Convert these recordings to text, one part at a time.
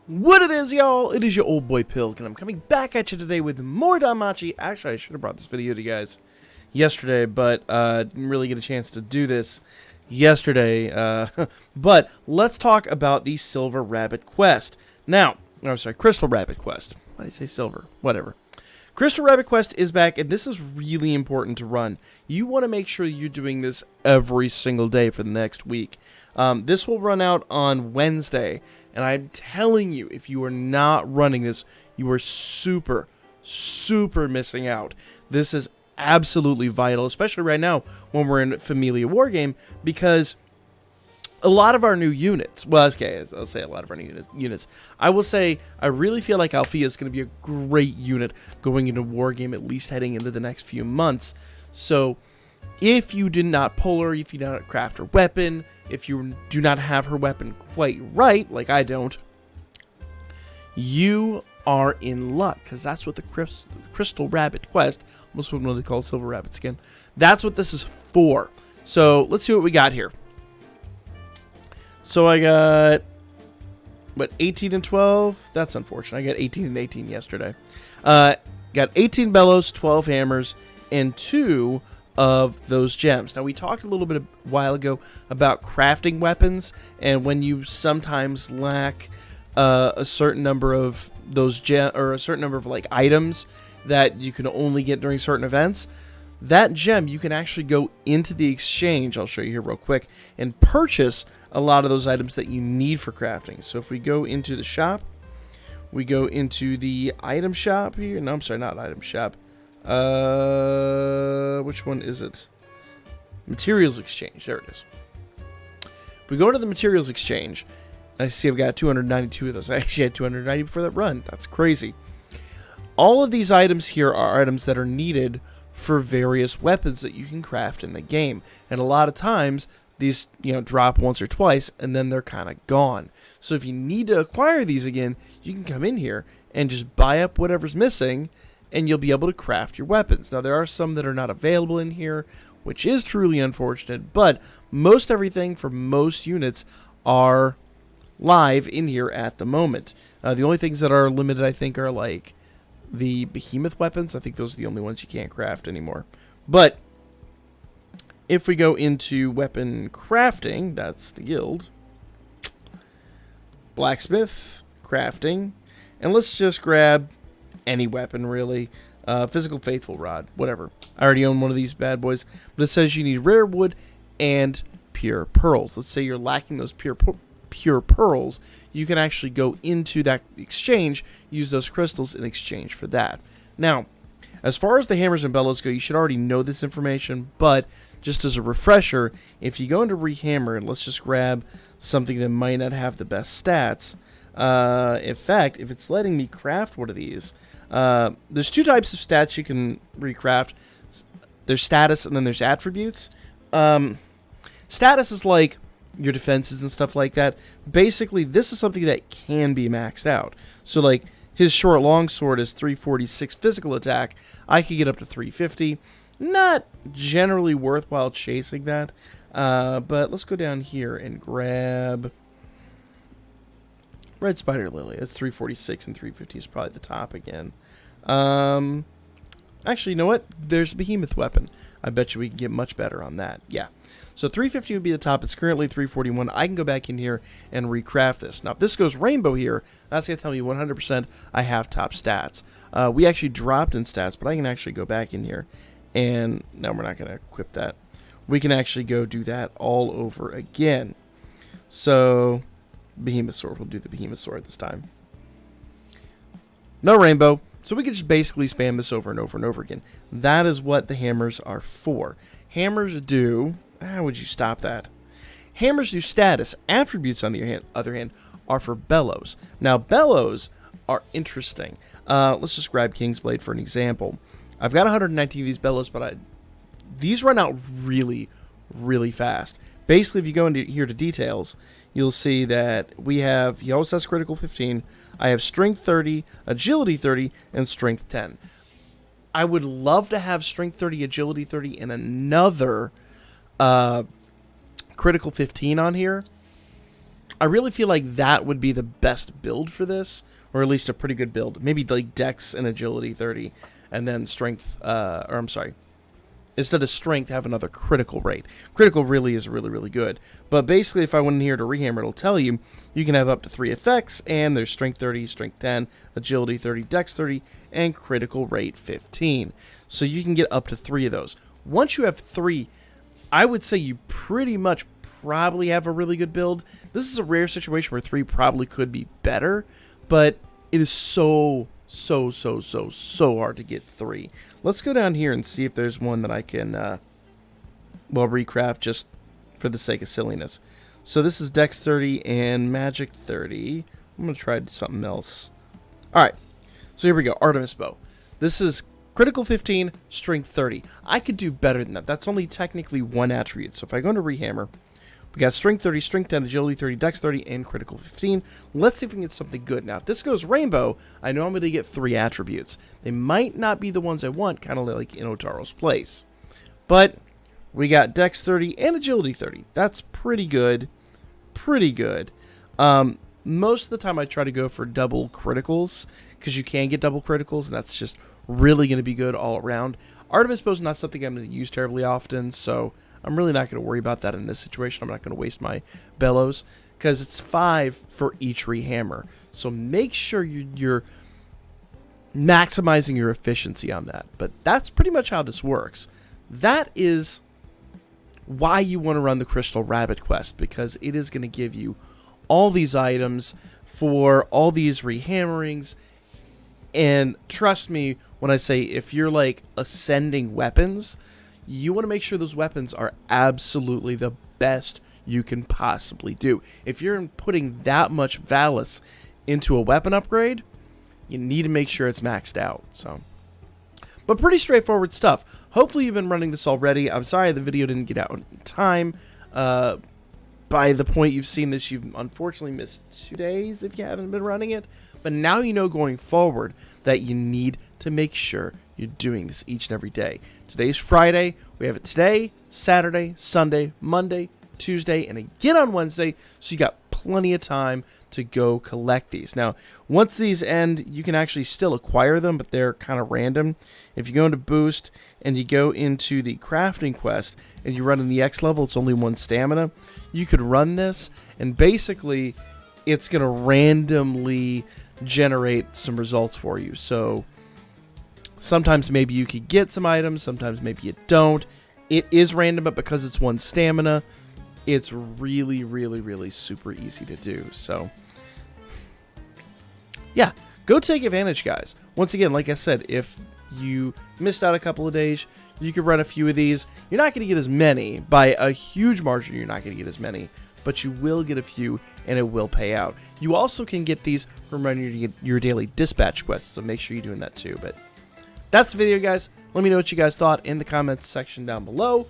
What it is, y'all? It is your old boy Pilk, and I'm coming back at you today with more Danmachi. Actually, I should have brought this video to you guys yesterday, but didn't really get a chance to do this yesterday. But let's talk about the Silver Rabbit Quest. Now, I'm sorry, Crystal Rabbit Quest. Why did I say silver? Whatever. Crystal Rabbit Quest is back, and this is really important to run. You want to make sure you're doing this every single day for the next week. This will run out on Wednesday, and I'm telling you, if you are not running this, you are super missing out. This is absolutely vital, especially right now when we're in Familia Wargame, because a lot of our new units, well, okay, I'll say a lot of our new units. I will say, I really feel like Althea is going to be a great unit going into Wargame, at least heading into the next few months. So, if you did not pull her, if you did not craft her weapon, if you do not have her weapon quite right, like I don't, you are in luck, because that's what the Crystal Rabbit Quest, almost what they call Silver Rabbit Skin, that's what this is for. So, let's see what we got here. So I got, what, 18 and 12? That's unfortunate. I got 18 and 18 yesterday. Got 18 bellows, 12 hammers, and 2 of those gems. Now, we talked a little bit a while ago about crafting weapons, and when you sometimes lack a certain number of those gems, or a certain number of like items that you can only get during certain events, that gem, you can actually go into the exchange, I'll show you here real quick, and purchase a lot of those items that you need for crafting. So if we go into the shop, we go into the item shop here. No, I'm sorry, not item shop. Which one is it? Materials exchange. There it is. If we go into the materials exchange, I see I've got 292 of those. I actually had 290 before that run. That's crazy. All of these items here are items that are needed for various weapons that you can craft in the game. And a lot of times, these, drop once or twice, and then they're kind of gone. So if you need to acquire these again, you can come in here and just buy up whatever's missing, and you'll be able to craft your weapons. Now, there are some that are not available in here, which is truly unfortunate, but most everything for most units are live in here at the moment. The only things that are limited, I think, are like the behemoth weapons. I think those are the only ones you can't craft anymore. But if we go into weapon crafting, that's the guild, blacksmith, crafting, and let's just grab any weapon, really. Physical faithful rod, whatever. I already own one of these bad boys, but it says you need rare wood and pure pearls. Let's say you're lacking those pure pearls, you can actually go into that exchange, use those crystals in exchange for that. Now, as far as the hammers and bellows go, you should already know this information, but just as a refresher, if you go into rehammer, and let's just grab something that might not have the best stats. In fact, if it's letting me craft one of these, there's 2 types of stats you can recraft. There's status and then there's attributes. Status is like your defenses and stuff like that. Basically, this is something that can be maxed out. So, like, his short longsword is 346 physical attack. I could get up to 350. Not generally worthwhile chasing that. But let's go down here and grab Red Spider Lily. That's 346 and 350 is probably the top again. Actually, you know what? There's a behemoth weapon. I bet you we can get much better on that. Yeah. So 350 would be the top. It's currently 341. I can go back in here and recraft this. Now, if this goes rainbow here, that's going to tell me 100% I have top stats. We actually dropped in stats, but I can actually go back in here. And now we're not going to equip that. We can actually go do that all over again. So, behemoth sword. We'll do the behemoth sword this time. No rainbow. So we can just basically spam this over and over and over again. That is what the hammers are for. Hammers do... How would you stop that? Hammers do status. Attributes, on the other hand, are for bellows. Now, bellows are interesting. Let's just grab Kingsblade for an example. I've got 119 of these bellows, but these run out really fast. Basically, if you go into here to details, you'll see that he always has critical 15. I have strength 30, agility 30, and strength 10. I would love to have strength 30, agility 30, and another critical 15 on here. I really feel like that would be the best build for this, or at least a pretty good build. Maybe like Dex and Agility 30, and then Strength, instead of Strength, have another Critical rate. Critical really is really, really good. But basically, if I went in here to rehammer, it'll tell you can have up to 3 effects, and there's Strength 30, Strength 10, Agility 30, Dex 30, and Critical rate 15. So you can get up to 3 of those. Once you have 3, I would say you pretty much probably have a really good build. This is a rare situation where 3 probably could be better, but it is so hard to get 3. Let's go down here and see if there's one that I can, recraft just for the sake of silliness. So this is Dex 30 and Magic 30. I'm going to try something else. Alright, so here we go, Artemis Bow. This is Critical 15, Strength 30. I could do better than that. That's only technically 1 attribute. So if I go into Rehammer, we got Strength 30, Strength 10, Agility 30, Dex 30, and Critical 15. Let's see if we can get something good. Now, if this goes Rainbow, I know I'm going to get 3 attributes. They might not be the ones I want, kind of like in Otaro's place. But we got Dex 30 and Agility 30. That's pretty good. Pretty good. Most of the time I try to go for double criticals, because you can get double criticals, and that's just really going to be good all around. Artemis Bow is not something I'm going to use terribly often, so I'm really not going to worry about that in this situation. I'm not going to waste my bellows, because it's 5 for each rehammer. So make sure you're maximizing your efficiency on that. But that's pretty much how this works. That is why you want to run the Crystal Rabbit quest, because it is going to give you all these items for all these rehammerings. And trust me when I say, if you're like ascending weapons, you want to make sure those weapons are absolutely the best you can possibly do. If you're putting that much Valis into a weapon upgrade, you need to make sure it's maxed out. But pretty straightforward stuff. Hopefully you've been running this already. I'm sorry the video didn't get out in time. By the point you've seen this, you've unfortunately missed 2 days if you haven't been running it. But now you know going forward that you need to make sure you're doing this each and every day. Today's Friday. We have it today, Saturday, Sunday, Monday, Tuesday, and again on Wednesday. So you got plenty of time to go collect these. Now, once these end, you can actually still acquire them, but they're kind of random. If you go into Boost and you go into the crafting quest and you run in the X level, it's only 1 stamina. You could run this, and basically it's going to randomly generate some results for you. So sometimes maybe you could get some items, sometimes maybe you don't. It is random, but because it's 1 stamina, it's really super easy to do. So yeah, go take advantage, guys. Once again, like I said, if you missed out a couple of days, you could run a few of these. You're not going to get as many. By a huge margin, you're not going to get as many, but you will get a few, and it will pay out. You also can get these from running your daily dispatch quests, so make sure you're doing that too. But that's the video, guys. Let me know what you guys thought in the comments section down below.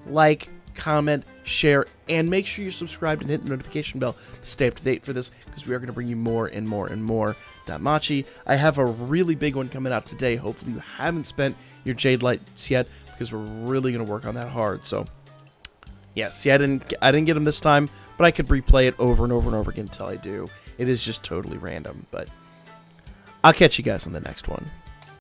Like, comment, share, and make sure you're subscribed and hit the notification bell to stay up to date for this, because we are going to bring you more and more Danmachi. I have a really big one coming out today. Hopefully you haven't spent your Jade Lights yet, because we're really going to work on that hard. So yeah, see, I didn't get them this time, but I could replay it over and over again until I do. It is just totally random, but I'll catch you guys on the next one.